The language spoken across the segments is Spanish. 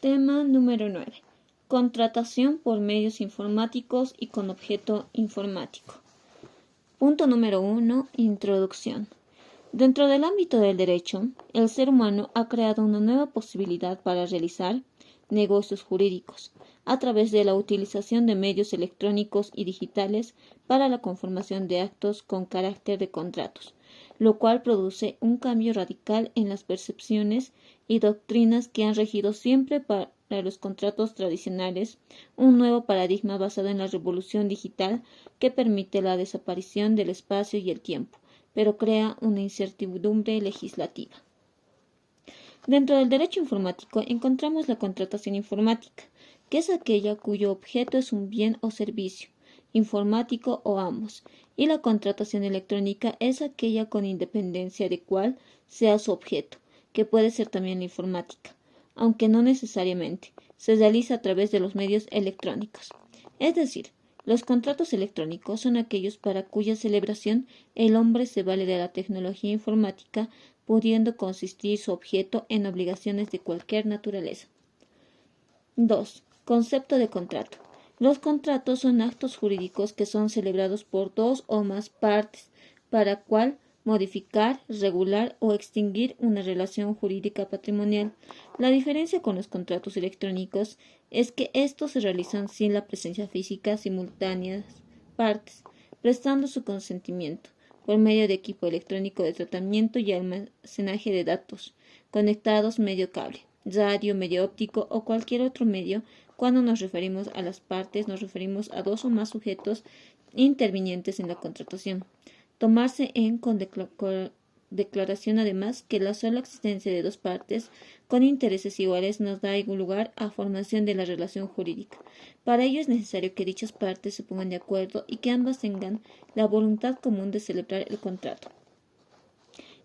Tema número 9. Contratación por medios informáticos y con objeto informático. Punto número 1. Introducción. Dentro del ámbito del derecho, el ser humano ha creado una nueva posibilidad para realizar negocios jurídicos a través de la utilización de medios electrónicos y digitales para la conformación de actos con carácter de contratos, lo cual produce un cambio radical en las percepciones y doctrinas que han regido siempre para los contratos tradicionales, un nuevo paradigma basado en la revolución digital que permite la desaparición del espacio y el tiempo, pero crea una incertidumbre legislativa. Dentro del derecho informático encontramos la contratación informática, que es aquella cuyo objeto es un bien o servicio, informático o ambos, y la contratación electrónica es aquella con independencia de cuál sea su objeto, que puede ser también la informática, aunque no necesariamente, se realiza a través de los medios electrónicos. Es decir, los contratos electrónicos son aquellos para cuya celebración el hombre se vale de la tecnología informática, pudiendo consistir su objeto en obligaciones de cualquier naturaleza. 2. Concepto de contrato. Los contratos son actos jurídicos que son celebrados por dos o más partes, para cual modificar, regular o extinguir una relación jurídica patrimonial. La diferencia con los contratos electrónicos es que estos se realizan sin la presencia física simultáneas partes, prestando su consentimiento por medio de equipo electrónico de tratamiento y almacenaje de datos, conectados medio cable, radio, medio óptico o cualquier otro medio. Cuando nos referimos a las partes, nos referimos a dos o más sujetos intervinientes en la contratación. Tomarse en con declaración además que la sola existencia de dos partes con intereses iguales nos da lugar a formación de la relación jurídica. Para ello es necesario que dichas partes se pongan de acuerdo y que ambas tengan la voluntad común de celebrar el contrato.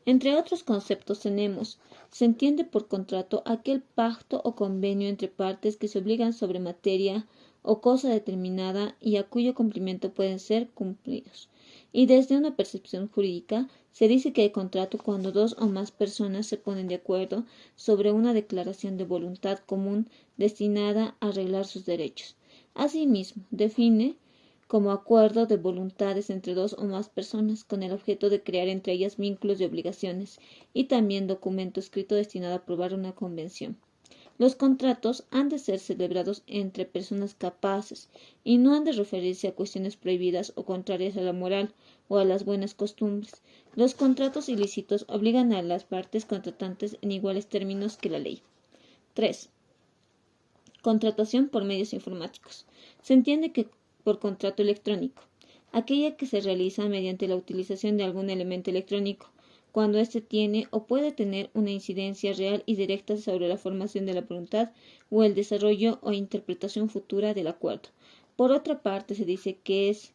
Entre otros conceptos tenemos: se entiende por contrato aquel pacto o convenio entre partes que se obligan sobre materia o cosa determinada y a cuyo cumplimiento pueden ser cumplidos. Y desde una percepción jurídica, se dice que hay contrato cuando dos o más personas se ponen de acuerdo sobre una declaración de voluntad común destinada a arreglar sus derechos. Asimismo, define como acuerdo de voluntades entre dos o más personas con el objeto de crear entre ellas vínculos y obligaciones, y también documento escrito destinado a aprobar una convención. Los contratos han de ser celebrados entre personas capaces y no han de referirse a cuestiones prohibidas o contrarias a la moral o a las buenas costumbres. Los contratos ilícitos obligan a las partes contratantes en iguales términos que la ley. 3. Contratación por medios informáticos. Se entiende que por contrato electrónico, aquella que se realiza mediante la utilización de algún elemento electrónico, cuando éste tiene o puede tener una incidencia real y directa sobre la formación de la voluntad o el desarrollo o interpretación futura del acuerdo. Por otra parte, se dice que es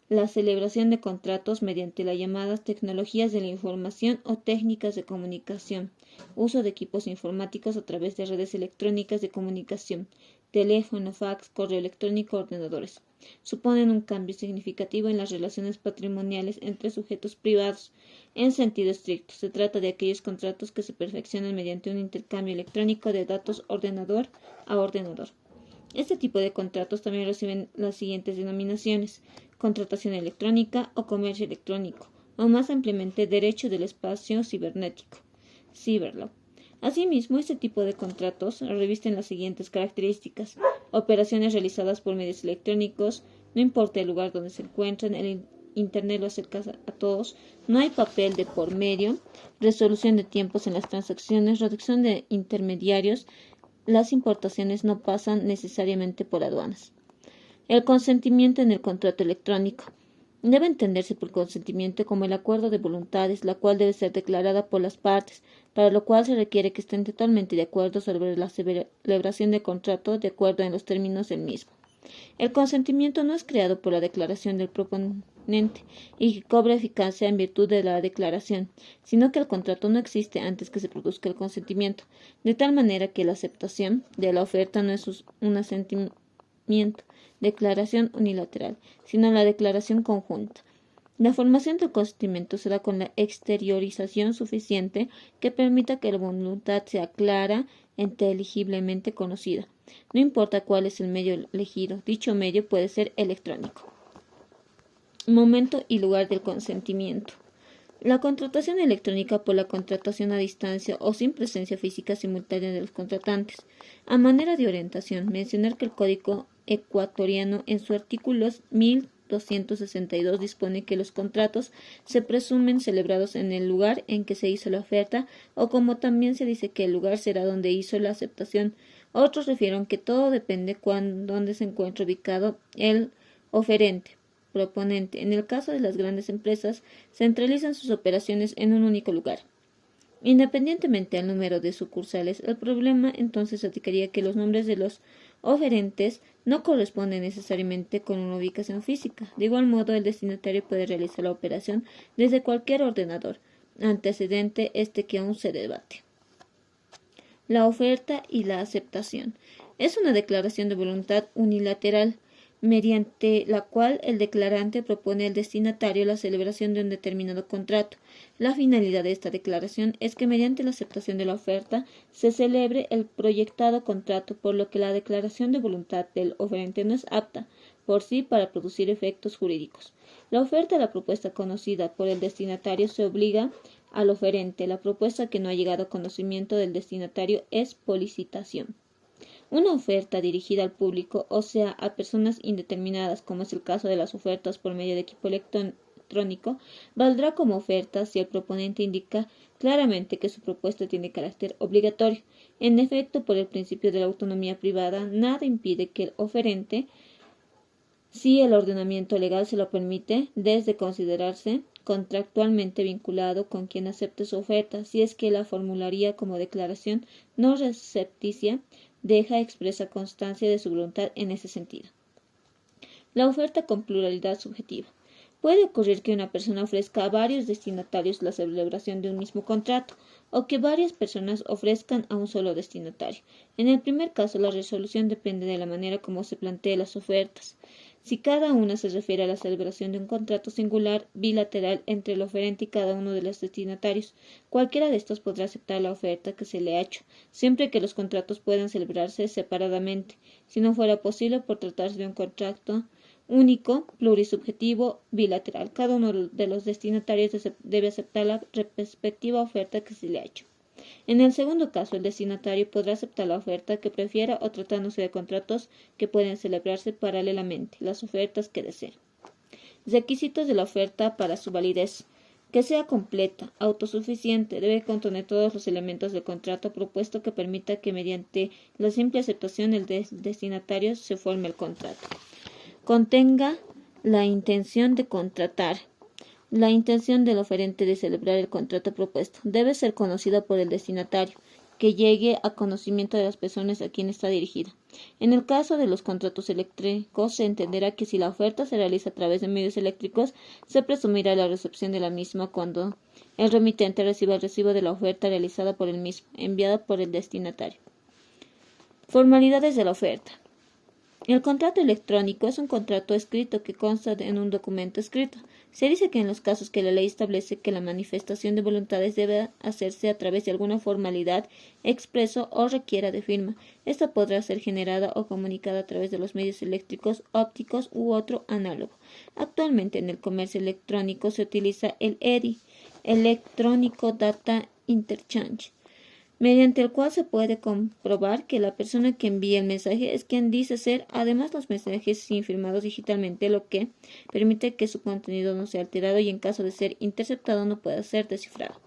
la celebración de contratos mediante las llamadas tecnologías de la información o técnicas de comunicación, uso de equipos informáticos a través de redes electrónicas de comunicación, teléfono, fax, correo electrónico, ordenadores. Suponen un cambio significativo en las relaciones patrimoniales entre sujetos privados. En sentido estricto, se trata de aquellos contratos que se perfeccionan mediante un intercambio electrónico de datos ordenador a ordenador. Este tipo de contratos también reciben las siguientes denominaciones: contratación electrónica o comercio electrónico, o más ampliamente derecho del espacio cibernético, Cyberlaw. Asimismo, este tipo de contratos revisten las siguientes características: operaciones realizadas por medios electrónicos, no importa el lugar donde se encuentren, el Internet lo acerca a todos, no hay papel de por medio, resolución de tiempos en las transacciones, reducción de intermediarios, las importaciones no pasan necesariamente por aduanas. El consentimiento en el contrato electrónico. Debe entenderse por consentimiento como el acuerdo de voluntades, la cual debe ser declarada por las partes, para lo cual se requiere que estén totalmente de acuerdo sobre la celebración del contrato de acuerdo en los términos del mismo. El consentimiento no es creado por la declaración del proponente y que cobra eficacia en virtud de la declaración, sino que el contrato no existe antes que se produzca el consentimiento, de tal manera que la aceptación de la oferta no es un asentimiento, declaración unilateral, sino la declaración conjunta. La formación del consentimiento se da con la exteriorización suficiente que permita que la voluntad sea clara e inteligiblemente conocida. No importa cuál es el medio elegido, dicho medio puede ser electrónico. Momento y lugar del consentimiento. La contratación electrónica por la contratación a distancia o sin presencia física simultánea de los contratantes. A manera de orientación, mencionar que el Código ecuatoriano en su artículo 1262 dispone que los contratos se presumen celebrados en el lugar en que se hizo la oferta o como también se dice que el lugar será donde hizo la aceptación. Otros refieren que todo depende dónde se encuentra ubicado el oferente. Proponente. En el caso de las grandes empresas, centralizan sus operaciones en un único lugar. Independientemente del número de sucursales, el problema entonces radicaría que los nombres de los oferentes no corresponden necesariamente con una ubicación física. De igual modo, el destinatario puede realizar la operación desde cualquier ordenador, antecedente que aún se debate. La oferta y la aceptación. Es una declaración de voluntad unilateral, mediante la cual el declarante propone al destinatario la celebración de un determinado contrato. La finalidad de esta declaración es que mediante la aceptación de la oferta se celebre el proyectado contrato, por lo que la declaración de voluntad del oferente no es apta por sí para producir efectos jurídicos. La oferta, la propuesta conocida por el destinatario, se obliga al oferente. La propuesta que no ha llegado a conocimiento del destinatario es policitación. Una oferta dirigida al público, o sea, a personas indeterminadas, como es el caso de las ofertas por medio de equipo electrónico, valdrá como oferta si el proponente indica claramente que su propuesta tiene carácter obligatorio. En efecto, por el principio de la autonomía privada, nada impide que el oferente, si el ordenamiento legal se lo permite, desde considerarse contractualmente vinculado con quien acepte su oferta, si es que la formularía como declaración no recepticia, deja expresa constancia de su voluntad en ese sentido. La oferta con pluralidad subjetiva. Puede ocurrir que una persona ofrezca a varios destinatarios la celebración de un mismo contrato, o que varias personas ofrezcan a un solo destinatario. En el primer caso, la resolución depende de la manera como se planteen las ofertas. Si cada una se refiere a la celebración de un contrato singular bilateral entre el oferente y cada uno de los destinatarios, cualquiera de estos podrá aceptar la oferta que se le ha hecho, siempre que los contratos puedan celebrarse separadamente. Si no fuera posible, por tratarse de un contrato único, plurisubjetivo, bilateral, cada uno de los destinatarios debe aceptar la respectiva oferta que se le ha hecho. En el segundo caso, el destinatario podrá aceptar la oferta que prefiera o tratándose de contratos que pueden celebrarse paralelamente, las ofertas que desee. Requisitos de la oferta para su validez. Que sea completa, autosuficiente, debe contener todos los elementos del contrato propuesto que permita que mediante la simple aceptación del destinatario se forme el contrato. Contenga la intención de contratar. La intención del oferente de celebrar el contrato propuesto debe ser conocida por el destinatario, que llegue a conocimiento de las personas a quien está dirigida. En el caso de los contratos eléctricos, se entenderá que si la oferta se realiza a través de medios eléctricos, se presumirá la recepción de la misma cuando el remitente reciba el recibo de la oferta realizada por el mismo, enviada por el destinatario. Formalidades de la oferta. El contrato electrónico es un contrato escrito que consta en un documento escrito. Se dice que en los casos que la ley establece que la manifestación de voluntades debe hacerse a través de alguna formalidad, expreso o requiera de firma, esta podrá ser generada o comunicada a través de los medios eléctricos, ópticos u otro análogo. Actualmente en el comercio electrónico se utiliza el EDI, Electrónico Data Interchange, mediante el cual se puede comprobar que la persona que envía el mensaje es quien dice ser. Además, los mensajes son firmados digitalmente, lo que permite que su contenido no sea alterado y en caso de ser interceptado no pueda ser descifrado.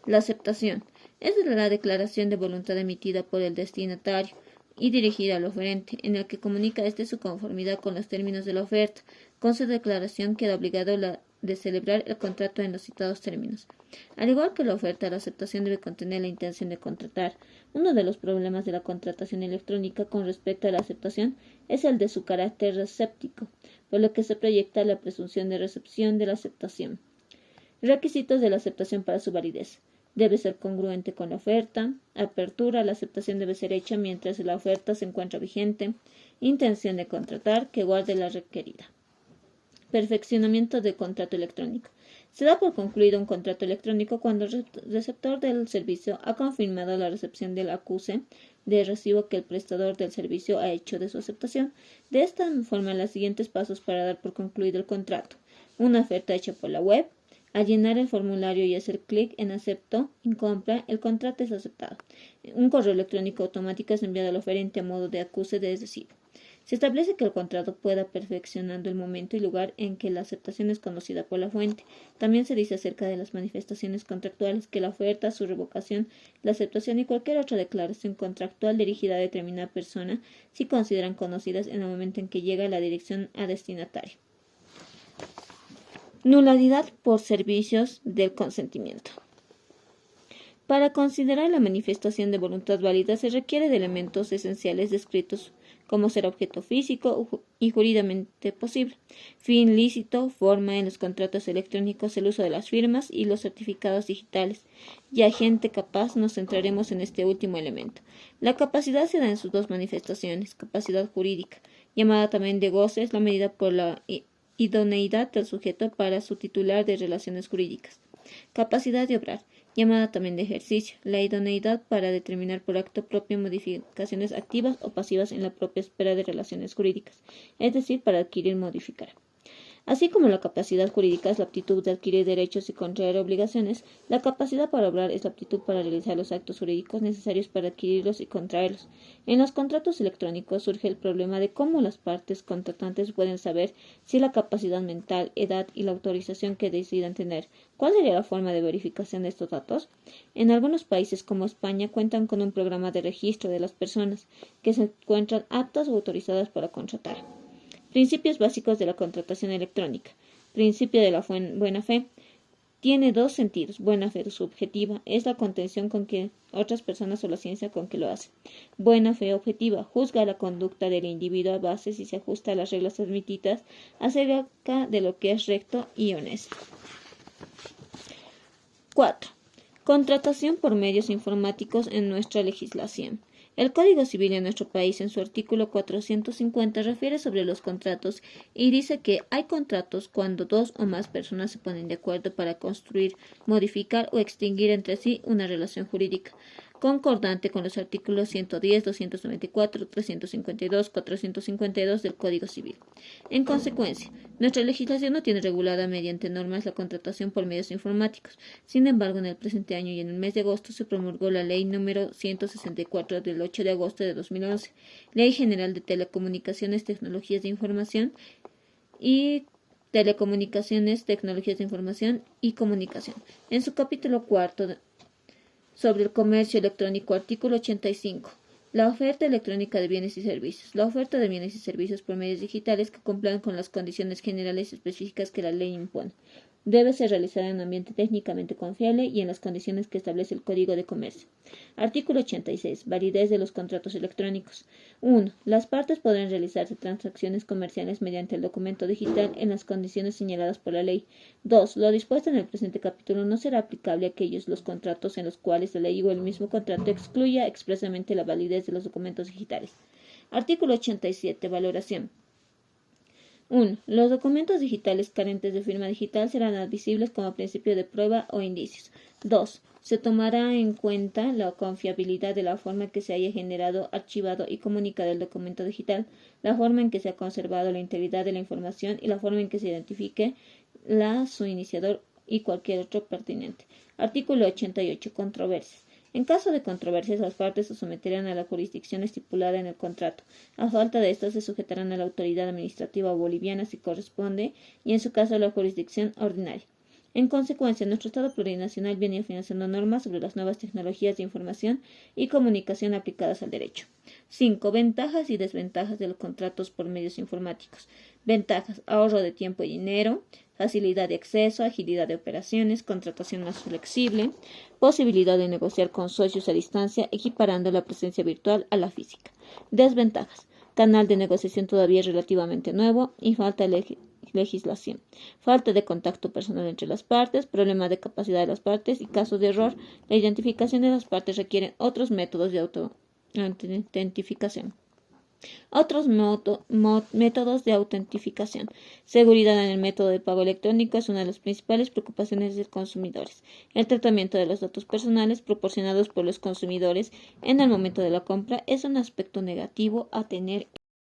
La aceptación es la declaración de voluntad emitida por el destinatario y dirigida al oferente, en el que comunica su conformidad con los términos de la oferta. Con su declaración queda obligado de celebrar el contrato en los citados términos. Al igual que la oferta, la aceptación debe contener la intención de contratar. Uno de los problemas de la contratación electrónica con respecto a la aceptación es el de su carácter receptivo, por lo que se proyecta la presunción de recepción de la aceptación. Requisitos de la aceptación para su validez. Debe ser congruente con la oferta. Apertura. La aceptación debe ser hecha mientras la oferta se encuentra vigente. Intención de contratar, que guarde la requerida. Perfeccionamiento del contrato electrónico. Se da por concluido un contrato electrónico cuando el receptor del servicio ha confirmado la recepción del acuse de recibo que el prestador del servicio ha hecho de su aceptación. De esta forma, los siguientes pasos para dar por concluido el contrato. Una oferta hecha por la web. Al llenar el formulario y hacer clic en acepto en compra, el contrato es aceptado. Un correo electrónico automático es enviado al oferente a modo de acuse de recibo. Se establece que el contrato pueda perfeccionando el momento y lugar en que la aceptación es conocida por la fuente. También se dice acerca de las manifestaciones contractuales que la oferta, su revocación, la aceptación y cualquier otra declaración contractual dirigida a determinada persona si consideran conocidas en el momento en que llega la dirección a destinatario. Nulidad por servicios del consentimiento. Para considerar la manifestación de voluntad válida se requiere de elementos esenciales descritos como ser objeto físico y jurídicamente posible, fin lícito, forma en los contratos electrónicos, el uso de las firmas y los certificados digitales, y agente capaz. Nos centraremos en este último elemento. La capacidad se da en sus dos manifestaciones. Capacidad jurídica, llamada también de goce, es la medida por la idoneidad del sujeto para su titular de relaciones jurídicas. Capacidad de obrar, llamada también de ejercicio, la idoneidad para determinar por acto propio modificaciones activas o pasivas en la propia esfera de relaciones jurídicas, es decir, para adquirir o modificar. Así como la capacidad jurídica es la aptitud de adquirir derechos y contraer obligaciones, la capacidad para obrar es la aptitud para realizar los actos jurídicos necesarios para adquirirlos y contraerlos. En los contratos electrónicos surge el problema de cómo las partes contratantes pueden saber si la capacidad mental, edad y la autorización que decidan tener. ¿Cuál sería la forma de verificación de estos datos? En algunos países como España cuentan con un programa de registro de las personas que se encuentran aptas o autorizadas para contratar. Principios básicos de la contratación electrónica. Principio de la buena fe. Tiene dos sentidos. Buena fe subjetiva es la contención con que otras personas o la ciencia con que lo hacen. Buena fe objetiva juzga la conducta del individuo a base si se ajusta a las reglas admitidas acerca de lo que es recto y honesto. 4. Contratación por medios informáticos en nuestra legislación. El Código Civil en nuestro país, en su artículo 450, refiere sobre los contratos y dice que hay contratos cuando dos o más personas se ponen de acuerdo para construir, modificar o extinguir entre sí una relación jurídica, concordante con los artículos 110, 294, 352, 452 del Código Civil. En consecuencia, nuestra legislación no tiene regulada mediante normas la contratación por medios informáticos. Sin embargo, en el presente año y en el mes de agosto se promulgó la Ley número 164 del 8 de agosto de 2011, Ley General de Telecomunicaciones, Tecnologías de Información y Telecomunicaciones, Tecnologías de Información y Comunicación. En su capítulo cuarto sobre el comercio electrónico, artículo 85. La oferta electrónica de bienes y servicios. La oferta de bienes y servicios por medios digitales que cumplan con las condiciones generales específicas que la ley impone. Debe ser realizada en un ambiente técnicamente confiable y en las condiciones que establece el Código de Comercio. Artículo 86. Validez de los contratos electrónicos. 1. Las partes podrán realizarse transacciones comerciales mediante el documento digital en las condiciones señaladas por la ley. 2. Lo dispuesto en el presente capítulo no será aplicable a aquellos los contratos en los cuales la ley o el mismo contrato excluya expresamente la validez de los documentos digitales. Artículo 87. Valoración. 1. Los documentos digitales carentes de firma digital serán admisibles como principio de prueba o indicios. 2. Se tomará en cuenta la confiabilidad de la forma en que se haya generado, archivado y comunicado el documento digital, la forma en que se ha conservado la integridad de la información y la forma en que se identifique su iniciador y cualquier otro pertinente. Artículo 88. Controversias. En caso de controversias, las partes se someterán a la jurisdicción estipulada en el contrato. A falta de estas, se sujetarán a la autoridad administrativa boliviana si corresponde, y en su caso a la jurisdicción ordinaria. En consecuencia, nuestro Estado plurinacional viene financiando normas sobre las nuevas tecnologías de información y comunicación aplicadas al derecho. 5. Ventajas y desventajas de los contratos por medios informáticos. Ventajas: ahorro de tiempo y dinero, facilidad de acceso, agilidad de operaciones, contratación más flexible, posibilidad de negociar con socios a distancia, equiparando la presencia virtual a la física. Desventajas: canal de negociación todavía relativamente nuevo y falta de legislación, falta de contacto personal entre las partes, problema de capacidad de las partes y casos de error. La identificación de las partes requiere otros métodos de autentificación. Otros métodos de autentificación. Seguridad en el método de pago electrónico es una de las principales preocupaciones de los consumidores. El tratamiento de los datos personales proporcionados por los consumidores en el momento de la compra es un aspecto negativo a tener